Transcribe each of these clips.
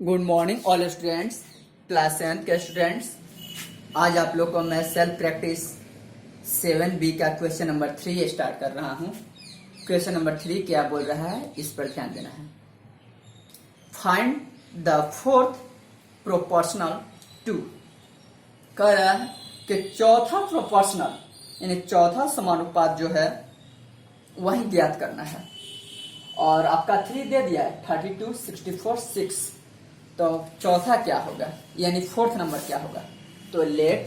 Good morning all students, class 7 के students. आज आप लोग को मैं सेल्फ प्रैक्टिस 7B का क्वेश्चन नंबर 3 स्टार्ट कर रहा हूँ। क्वेश्चन नंबर 3 क्या बोल रहा है, इस पर ध्यान देना है। Find the fourth proportional to. कह रहा है कि चौथा प्रोपोर्शनल यानी चौथा समानुपात जो है वही ज्ञात करना है। और आपका 3 दे दिया है, 32, 64, 6। तो चौथा क्या होगा यानी फोर्थ नंबर क्या होगा। तो let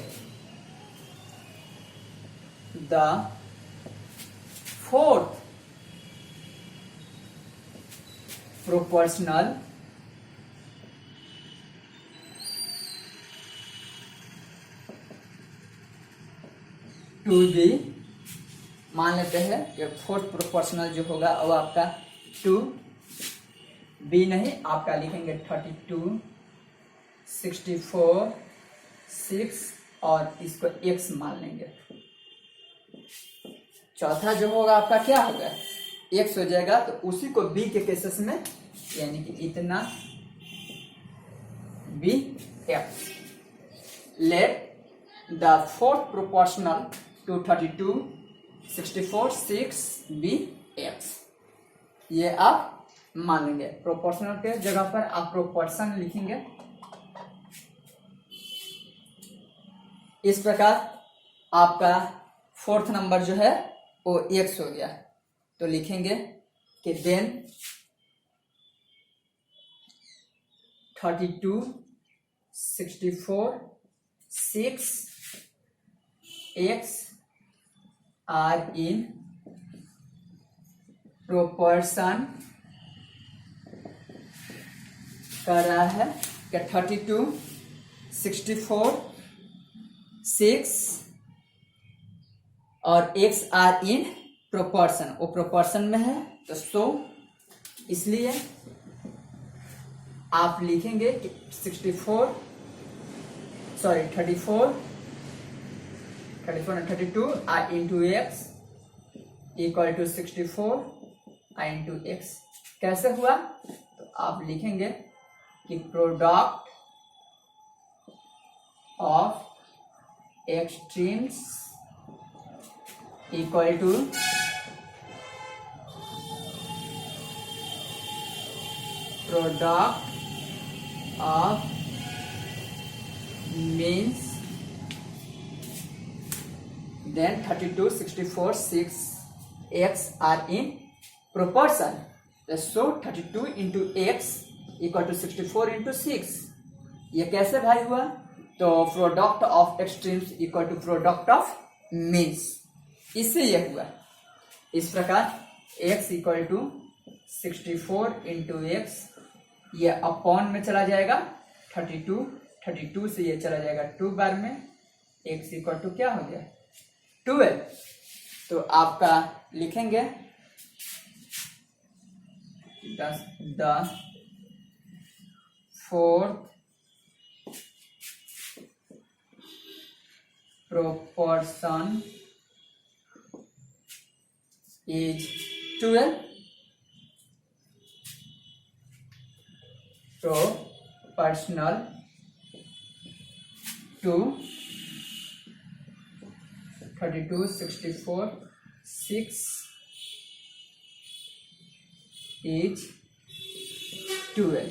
the fourth proportional to be, मान लेते हैं कि फोर्थ प्रोपोर्शनल जो होगा वो आपका 2 बी नहीं, आपका लिखेंगे 32, 64, 6 और इसको x मान लेंगे। चौथा जो होगा आपका क्या होगा, x हो जाएगा। तो उसी को b के केसेस में यानी कि इतना b x। Let the fourth proportional to 32, 64, 6 b x। ये आप मान लेंगे। प्रोपोर्शनल के जगह पर आप प्रोपोर्शन लिखेंगे। इस प्रकार आपका फोर्थ नंबर जो है वो x हो गया। तो लिखेंगे कि then 32, 64, 6 x are in proportion कर रहा है कि 32, 64, 6 और x आर इन प्रोपोर्शन, वो प्रोपोर्शन में है। तो सो इसलिए आप लिखेंगे कि 34 and 32 are into x equal to 64 आई इंटू एक्स। कैसे हुआ, तो आप लिखेंगे कि product of extremes equal to product of means. Then 32, 64, 6 x are in proportion। so 32 into x equal to 64 into 6। ये कैसे भाई हुआ, तो product of extremes equal to product of means, इससे ये हुआ। इस प्रकार x equal to 64 into x, ये अपॉन में चला जाएगा 32 से ये चला जाएगा 2 बार में, x इक्वल टू क्या हो गया 12। तो आपका लिखेंगे the fourth proportion is 12। proportional to 32, 64, 6 is 12।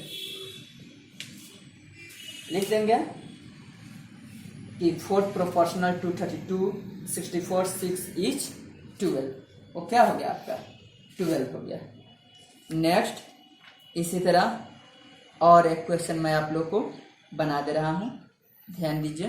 लिख देंगे कि फोर्थ प्रोपोर्शनल टू 32, 64, 6 इज 12। वो क्या हो गया आपका 12 हो गया। नेक्स्ट इसी तरह और एक क्वेश्चन मैं आप लोग को बना दे रहा हूं, ध्यान दीजिए।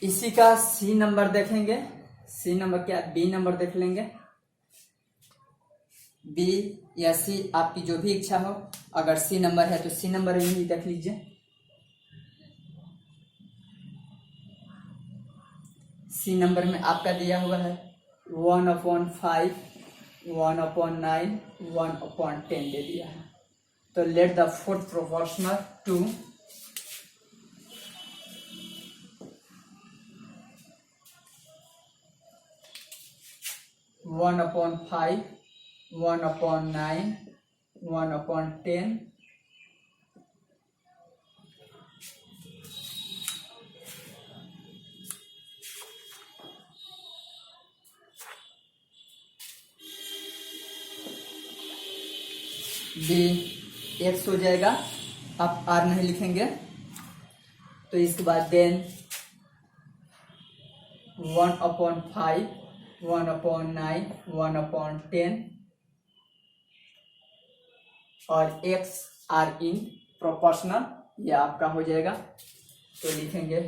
इसी का सी नंबर देखेंगे। सी नंबर क्या, बी नंबर देख लेंगे। बी या सी, आपकी जो भी इच्छा हो। अगर सी नंबर है तो सी नंबर भी देख लीजिए। सी नंबर में आपका दिया हुआ है 1/5, 1/9, 1/10 दे दिया है। तो let the fourth proportional to 1/5, 1/9, 1/10, be x हो जाएगा। आप आर नहीं लिखेंगे। तो इसके बाद देन 1/5, 1/9, 1/10 और x आर इन प्रोपोर्शनल, यह आपका हो जाएगा। तो लिखेंगे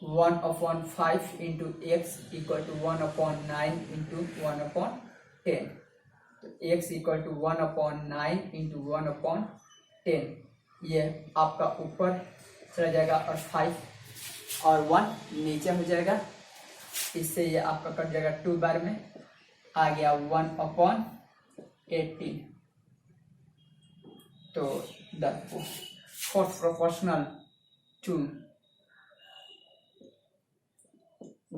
1/5 into x equal to 1/9 into 1/10। तो x इक्वल टू 1/9 इंटू 1/10, ये आपका ऊपर चला जाएगा और 5 और 1 नीचे हो जाएगा। इससे ये आपका कट जाएगा 2 बार में, आ गया 1/18। तो the fourth proportional to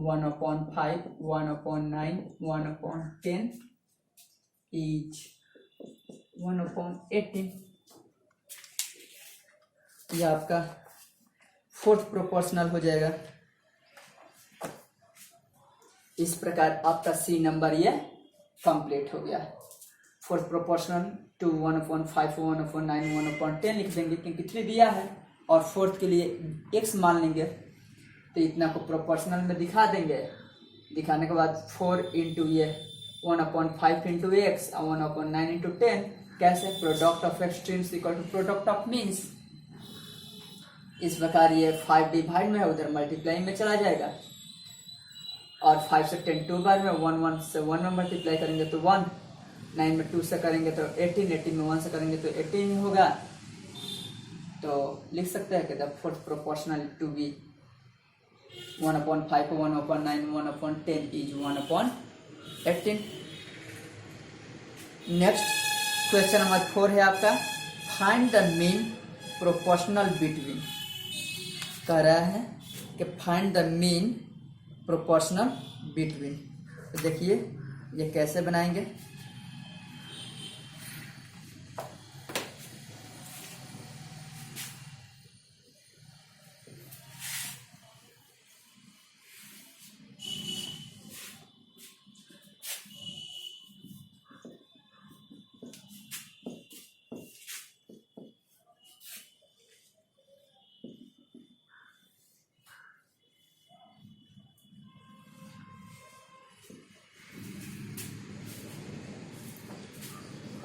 1/5, 1/9, 1/10 is 1/18। यह आपका फोर्थ प्रोपोर्शनल हो जाएगा। इस प्रकार आपका सी नंबर ये कंप्लीट हो गया। फोर्थ प्रोपोर्शनल टू 1/5, 1/9, 1/10 लिख देंगे क्योंकि 3 दिया है, और फोर्थ के लिए x मान लेंगे। तो इतना को प्रोपोर्शनल में दिखा देंगे। दिखाने के बाद 4 इंटू ये 1/5 इंटू एक्स और 1/9 इंटू 10, कैसे, product of extremes equal to product of means. इस प्रकार ये 5 डिवाइड में है, उधर मल्टीप्लाई में चला जाएगा, और 5 से 10 2 बार में, 1 से 1 में मल्टीप्लाई करेंगे तो 1, 9 में 2 से करेंगे तो 18, 18 में 1 से करेंगे तो 18 होगा। तो लिख सकते हैं कि the fourth proportional to be 1/5, 1/9, 1/10 is 1/18। Next question number 4 है आपका, find the mean proportional between. कह रहा है कि find the mean proportional between. तो देखिए ये कैसे बनाएंगे।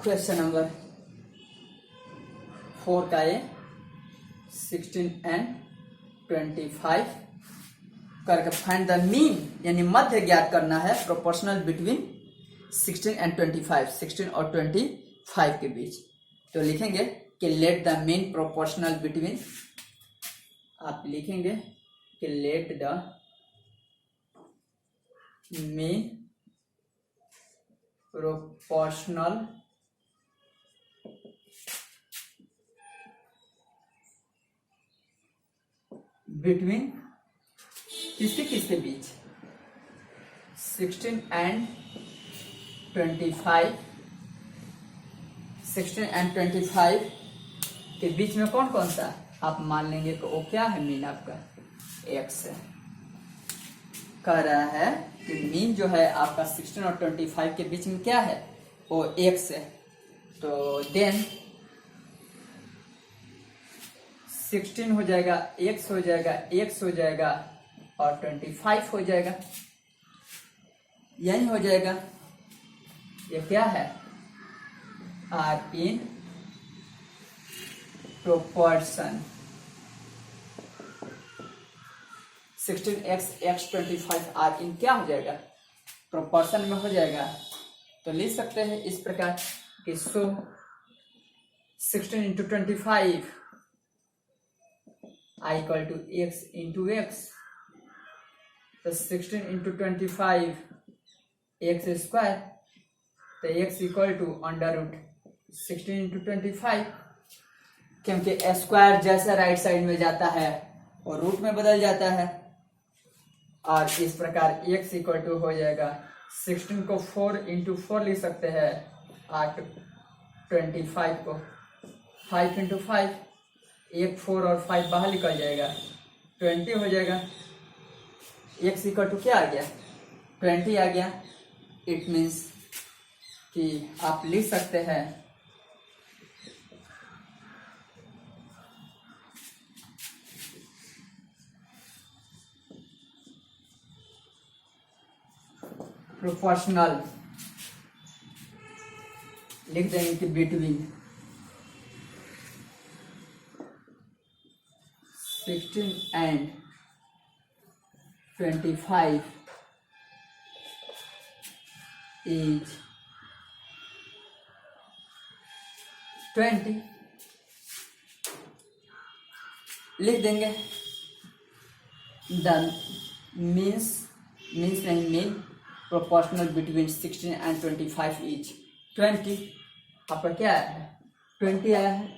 क्वेश्चन नंबर 4 का ये 16 एंड 25 करके फाइंड द मीन यानी मध्य ज्ञात करना है प्रोपोर्शनल बिटवीन 16 एंड 25, 16 और 25 के बीच। तो लिखेंगे कि let the mean proportional between, आप लिखेंगे कि let the mean proportional between किसके बीच, 16 एंड 25, 16 एंड 25 के बीच में कौन कौन सा आप मान लेंगे कि वो क्या है, मीन आपका एक्स है। कह रहा है कि मीन जो है आपका 16 और 25 के बीच में क्या है, वो एक्स है। तो देन 16 हो जाएगा, x हो जाएगा, x हो जाएगा और 25 हो जाएगा, यही हो जाएगा। ये क्या है, are in proportion. 16x x25 are in क्या हो जाएगा, प्रोपोर्शन में हो जाएगा। तो लिख सकते हैं इस प्रकार कि सो 16 इंटू 25 आई equal to x into x. तो 16 इंटू 25 एक्स स्क्वायर, तो x equal to under root 16 into 25, क्योंकि स्क्वायर जैसा राइट साइड में जाता है और रूट में बदल जाता है। और इस प्रकार x इक्वल टू हो जाएगा 16 को 4 इंटू 4 लिख सकते हैं, और 25 को 5 इंटू 5, एक 4 और 5 बाहर निकल जाएगा, 20 हो जाएगा। x इक्वल टू क्या आ गया, 20 आ गया। इट मीन्स कि आप लिख सकते हैं प्रोपोर्शनल, लिख देंगे कि बिटवीन 16 एंड 25 is 20, लिख देंगे द मीन्स नहीं mean proportional between 16 and 25 is 20। आपका क्या आया है, 20 आया है।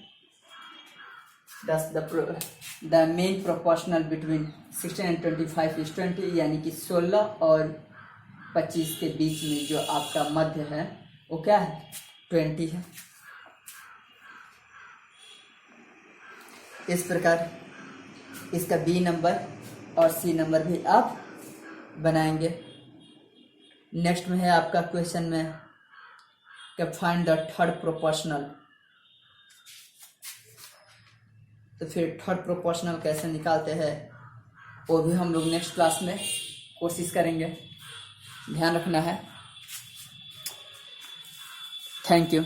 The main proportional between 16 and 25 is 20, यानी कि 16 और 25 के बीच में जो आपका मध्य है वो क्या है, 20 है। इस प्रकार इसका बी नंबर और सी नंबर भी आप बनाएंगे। नेक्स्ट में है आपका क्वेश्चन में कि फाइंड द थर्ड प्रोपोर्शनल। तो फिर थर्ड प्रोपोर्शनल कैसे निकालते हैं वो भी हम लोग नेक्स्ट क्लास में कोशिश करेंगे, ध्यान रखना है। Thank you.